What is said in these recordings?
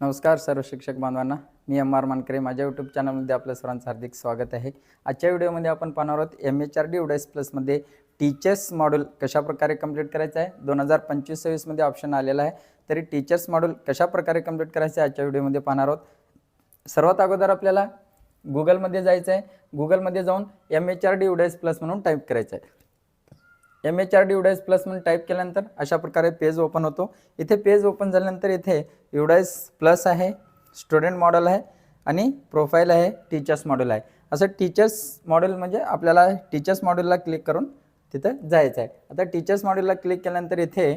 नमस्कार सर्व शिक्षक बांधवांना, मी एम आर मानकरे. माझ्या यूट्यूब चॅनलमध्ये आपलं सर्वांचं हार्दिक स्वागत आहे. आजच्या व्हिडिओमध्ये आपण पाहणार आहोत MHRD UDAS प्लसमध्ये टीचर्स मॉड्यूल कशाप्रकारे कंप्लीट करायचं आहे. 2025-26 मध्ये ऑप्शन आलेला आहे, तरी टीचर्स मॉड्यूल कशाप्रकारे कंप्लीट करायचं आहे आजच्या व्हिडिओमध्ये पाहणार आहोत. सर्वात अगोदर आपल्याला गुगलमध्ये जायचं आहे. गुगलमध्ये जाऊन MHRD UDAS प्लस म्हणून टाईप करायचं आहे. MHRD UDAS प्लस म्हणून टाईप केल्यानंतर अशा प्रकारे पेज ओपन होतो. इथे पेज ओपन झाल्यानंतर इथे UDAS प्लस आहे, स्टुडंट मॉडेल आहे आणि प्रोफाईल आहे, टीचर्स मॉडेल आहे. असं टीचर्स मॉडेल म्हणजे आपल्याला टीचर्स मॉडेलला क्लिक करून तिथं जायचं आहे. आता टीचर्स मॉडेलला क्लिक केल्यानंतर इथे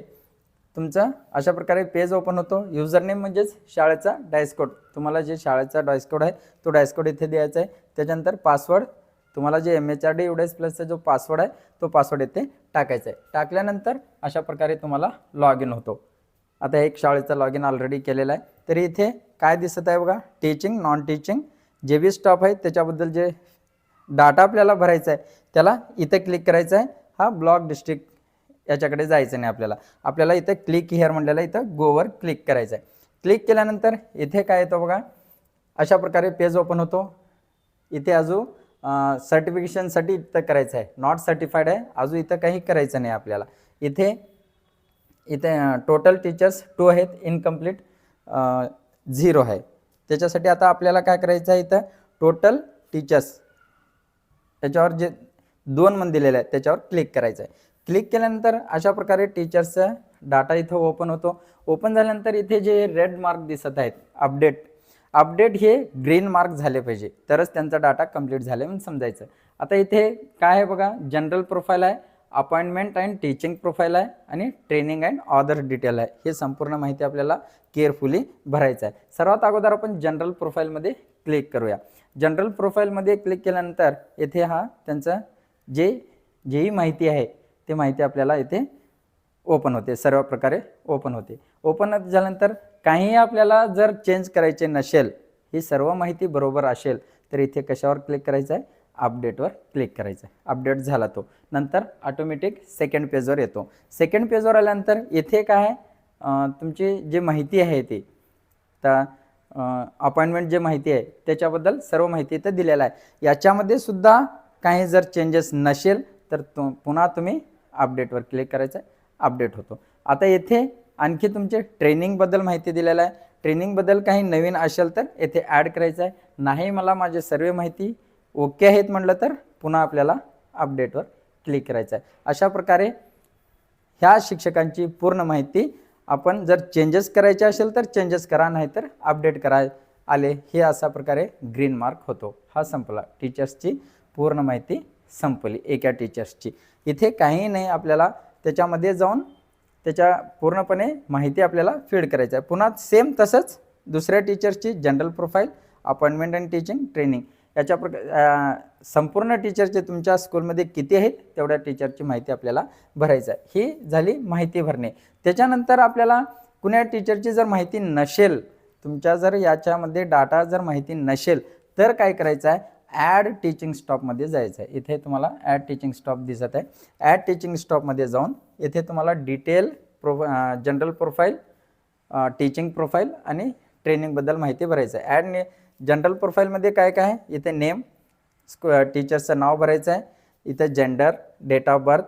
तुमचा अशा प्रकारे पेज ओपन होतो. युजरनेम म्हणजेच शाळेचा डायस्कोड, तुम्हाला जे शाळेचा डायस्कोड आहे तो डायस्कोड इथे द्यायचा आहे. त्याच्यानंतर पासवर्ड, तुम्हाला जे MHRD UDAS प्लसचा जो पासवर्ड आहे तो पासवर्ड इथे टाकायचा आहे. टाकल्यानंतर अशा प्रकारे तुम्हाला लॉग इन होतो. आता एक शाळेचा लॉग इन ऑलरेडी केलेला आहे. तरी इथे काय दिसत आहे बघा, टीचिंग, नॉन टीचिंग, जे बी स्टाफ आहे त्याच्याबद्दल जे डाटा आपल्याला भरायचा आहे त्याला इथे क्लिक करायचं आहे. हा ब्लॉक डिस्ट्रिक्ट याच्याकडे जायचं नाही आपल्याला इथे क्लिक हिअर म्हटलेलं इथं गोवर क्लिक करायचं आहे. क्लिक केल्यानंतर इथे काय येतं बघा, अशा प्रकारे पेज ओपन होतो. इथे अजून सर्टिफिकेशनसाठी इथं करायचं आहे, नॉट सर्टिफाईड आहे, अजून इथं काही करायचं नाही आपल्याला. इथे टोटल टीचर्स 2 आहेत, इनकम्प्लीट 0 आहे. त्याच्यासाठी आता आपल्याला काय करायचं आहे, इथं टोटल टीचर्स त्याच्यावर जे 2 म्हणून दिलेलं आहे त्याच्यावर क्लिक करायचं आहे. क्लिक केल्यानंतर अशा प्रकारे टीचर्सचा डाटा इथं ओपन होतो. ओपन झाल्यानंतर इथे जे रेड मार्क दिसत आहेत अपडेट हे ग्रीन मार्क झाले पाहिजे, तरच त्यांचा डाटा कंप्लीट झाले म्हणून समजायचं. आता इथे काय आहे बघा, जनरल प्रोफाईल आहे, अपॉइंटमेंट अँड टीचिंग प्रोफाईल आहे आणि ट्रेनिंग अँड अदर डिटेल आहे. हे संपूर्ण माहिती आपल्याला केअरफुली भरायचं आहे. सर्वात अगोदर आपण जनरल प्रोफाईलमध्ये क्लिक करूया. जनरल प्रोफाईलमध्ये क्लिक केल्यानंतर इथे हा त्यांचा जेही माहिती आहे ते माहिती आपल्याला इथे ओपन होते, सर्व प्रकारे ओपन होते. ओपन झाल्यानंतर काही आपल्याला जर चेंज करायचे नसेल, ही सर्व माहिती बरोबर असेल तर इथे कशावर क्लिक करायचं आहे, अपडेटवर क्लिक करायचं आहे. अपडेट झाला तो नंतर ऑटोमॅटिक सेकंड पेजवर येतो. सेकंड पेजवर आल्यानंतर इथे काय आहे, तुमची जी माहिती आहे ती तर अपॉइंटमेंट जे माहिती आहे त्याच्याबद्दल सर्व माहिती इथं दिलेलं आहे. याच्यामध्ये सुद्धा काही जर चेंजेस नसेल तर पुन्हा तुम्ही अपडेटवर क्लिक करायचं आहे, अपडेट होतो. आता येथे आणखी तुमचे ट्रेनिंगबद्दल माहिती दिलेलं आहे. ट्रेनिंगबद्दल काही नवीन असेल तर येथे ॲड करायचं आहे. नाही मला माझे सर्व माहिती ओके आहेत म्हटलं तर पुन्हा आपल्याला अपडेटवर क्लिक करायचं आहे. अशा प्रकारे ह्या शिक्षकांची पूर्ण माहिती आपण जर चेंजेस करायचे असेल तर चेंजेस करा, नाही तर अपडेट करा आले, हे अशा प्रकारे ग्रीन मार्क होतो. हा संपला, टीचर्सची पूर्ण माहिती संपली एका टीचर्सची. इथे काही नाही, आपल्याला त्याच्यामध्ये जाऊन त्याच्या पूर्णपणे माहिती आपल्याला फीड करायचं आहे. पुन्हा सेम तसंच दुसऱ्या टीचरची general profile, appointment and teaching, training याच्या संपूर्ण टीचरचे तुमच्या स्कूलमध्ये किती आहेत तेवढ्या टीचरची माहिती आपल्याला भरायचं आहे. ही झाली माहिती भरणे. त्याच्यानंतर आपल्याला कुण्या टीचरची जर माहिती नसेल, तुमच्या जर याच्यामध्ये डाटा जर माहिती नसेल तर काय करायचं आहे, ॲड टीचिंग स्टॉपमध्ये जायचं आहे. इथे तुम्हाला ॲड टीचिंग स्टॉप दिसत आहे. ॲड टीचिंग स्टॉपमध्ये जाऊन इथे तुम्हाला detail general profile, teaching profile आणि ट्रेनिंगबद्दल माहिती भरायचं आहे. ॲड जनरल प्रोफाईलमध्ये काय काय आहे, इथे नेम, टीचरचं नाव भरायचं आहे. इथे gender, date of birth,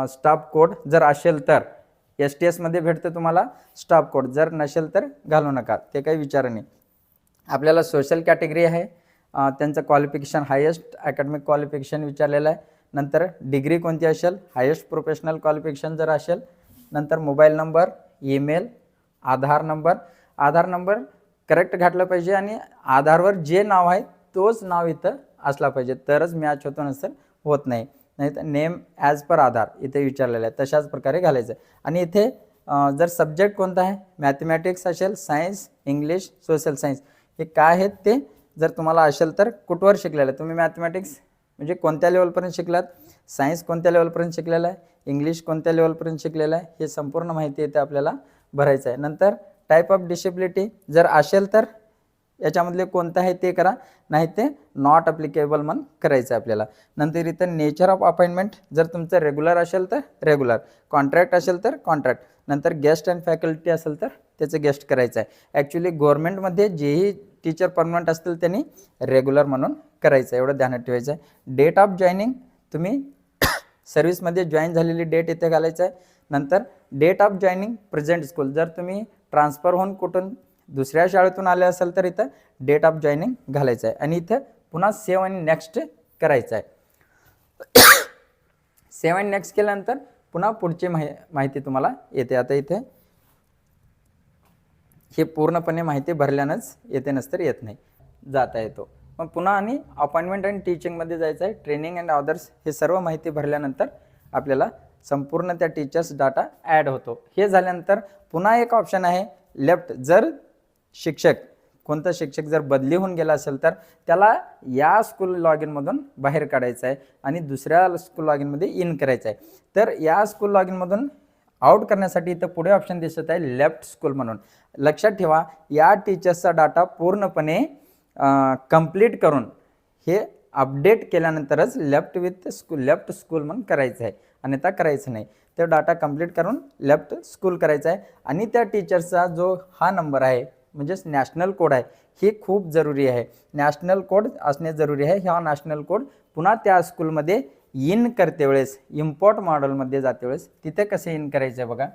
staff code जर असेल तर STS मध्ये भेटतं तुम्हाला स्टाफ कोड, जर नसेल तर घालू नका, ते काही विचार नाही. आपल्याला सोशल कॅटेगरी आहे, त्यांचं क्वालिफिकेशन हायेस्ट अकॅडमिक क्वालिफिकेशन विचारलेलं आहे. नंतर डिग्री कोणती असेल, हायेस्ट प्रोफेशनल क्वालिफिकेशन जर असेल. नंतर मोबाईल नंबर, ईमेल, आधार नंबर करेक्ट घातलं पाहिजे आणि आधारवर जे नाव आहे तोच नाव इथं असला पाहिजे, तरच मॅच होतो, नसेल होत नाही. नाही तर नेम ॲज पर आधार इथे विचारलेलं आहे, तशाच प्रकारे घालायचं. आणि इथे जर सब्जेक्ट कोणता आहे, मॅथमॅटिक्स असेल, सायन्स, इंग्लिश, सोशल सायन्स, हे काय आहेत ते जर तुम्हाला असेल तर कुठवर शिकलेलं आहे, तुम्ही मॅथमॅटिक्स म्हणजे कोणत्या लेवलपर्यंत शिकलात, सायन्स कोणत्या लेवलपर्यंत शिकलेला आहे, इंग्लिश कोणत्या लेवलपर्यंत शिकलेलं आहे, हे संपूर्ण माहिती इथे आपल्याला भरायचं आहे. नंतर टाईप ऑफ डिसेबिलिटी जर असेल तर याच्यामधले कोणतं आहे ते करा, नाही ते नॉट अप्लिकेबल म्हणून करायचं आहे आपल्याला. नंतर इथं नेचर ऑफ अपॉइंटमेंट, जर तुमचं रेग्युलर असेल तर रेग्युलर, कॉन्ट्रॅक्ट असेल तर कॉन्ट्रॅक्ट, नंतर गेस्ट अँड फॅकल्टी असेल तर त्याचं गेस्ट करायचं आहे. ॲक्च्युली गव्हर्नमेंटमध्ये जेही टीचर परमनंट असतील त्यांनी रेग्युलर म्हणून करायचं आहे, एवढं ध्यानात ठेवायचं आहे. डेट ऑफ जॉईनिंग तुम्ही सर्व्हिसमध्ये जॉईन झालेली डेट इथे घालायचं आहे. नंतर date of joining present school, जर तुम्ही ट्रान्सफर होऊन कुठून दुसऱ्या शाळेतून आले असेल तर इथं डेट ऑफ जॉईनिंग घालायचं आहे आणि इथं पुन्हा सेव्ह आणि नेक्स्ट करायचं आहे. सेव्ह आणि नेक्स्ट केल्यानंतर पुन्हा पुढची माहिती तुम्हाला येते. आता इथे हे पूर्णपणे माहिती भरल्यानंच येते, नसतर येत नाही, जाता येतो. मग पुन्हा आणि अपॉइंटमेंट अँड टीचिंगमध्ये जायचं आहे. ट्रेनिंग अँड अदर्स हे सर्व माहिती भरल्यानंतर आपल्याला संपूर्ण त्या टीचर्स डाटा ॲड होतो. हे झाल्यानंतर पुन्हा एक ऑप्शन आहे लेफ्ट. जर शिक्षक, कोणता शिक्षक जर बदली होऊन गेला असेल तर त्याला या स्कूल लॉग इनमधून बाहेर काढायचं आहे आणि दुसऱ्या स्कूल लॉग इनमध्ये इन करायचं आहे. तर या स्कूल लॉग इनमधून आउट करण्यासाठी इथं पुढे ऑप्शन दिसत आहे लेफ्ट स्कूल म्हणून. लक्षात ठेवा, या टीचर्सचा डाटा पूर्णपणे कंप्लीट करून हे अपडेट केल्यानंतरच लेफ्ट स्कूल म्हणून करायचं आहे, अन्यथा करायचं नाही. तर डाटा कंप्लीट करून लेफ्ट स्कूल करायचं आहे आणि त्या टीचरचा जो हा नंबर आहे म्हणजेच नॅशनल कोड आहे, हे खूप जरुरी आहे. नॅशनल कोड असणे जरुरी आहे. हा नॅशनल कोड पुन्हा त्या स्कूलमध्ये इन करते वेळेस, इम्पोर्ट मॉडेलमध्ये जाते वेळेस तिथे कसे इन करायचं आहे बघा.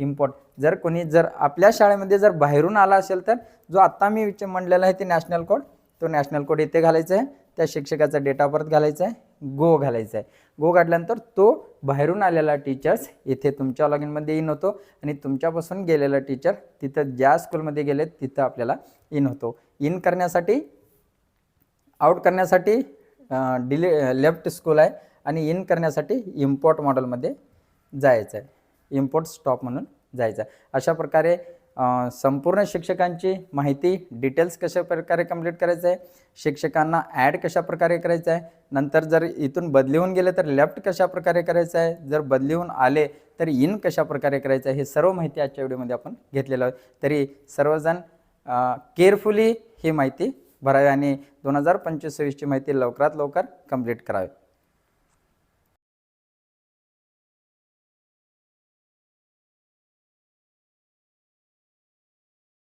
इम्पोर्ट, जर कोणी जर आपल्या शाळेमध्ये जर बाहेरून आला असेल तर जो आत्ता मी म्हणलेला आहे ते नॅशनल कोड, तो नॅशनल कोड इथे घालायचा आहे. त्या शिक्षकाचा डेट ऑफ बर्थ घालायचा आहे, गो घालायचा आहे. गो घातल्यानंतर तो बाहेरून आलेला टीचर्स इथे तुमच्या लॉग इनमध्ये इन होतो आणि तुमच्यापासून गेलेला टीचर तिथं ज्या स्कूलमध्ये गेले तिथं आपल्याला इन होतो. इन करण्यासाठी, आउट करण्यासाठी लेफ्ट स्कूल आहे आणि इन करण्यासाठी इम्पोर्ट मॉडेलमध्ये जायचं आहे, इम्पोर्ट स्टॉप म्हणून जायचं आहे. अशा प्रकारे संपूर्ण शिक्षकांची माहिती डिटेल्स कशा प्रकारे कंप्लीट करायचं आहे, शिक्षकांना ॲड कशा प्रकारे करायचं आहे, नंतर जर इथून बदली होऊन गेले तर लेफ्ट कशा प्रकारे करायचं आहे, जर बदली होऊन आले तर इन कशा प्रकारे करायचं आहे, हे सर्व माहिती आजच्या व्हिडिओमध्ये आपण घेतलेलं आहे. तरी सर्वजण केअरफुली ही माहिती भरावी आणि 2025-26ची माहिती लवकरात लवकर कंप्लीट करावी.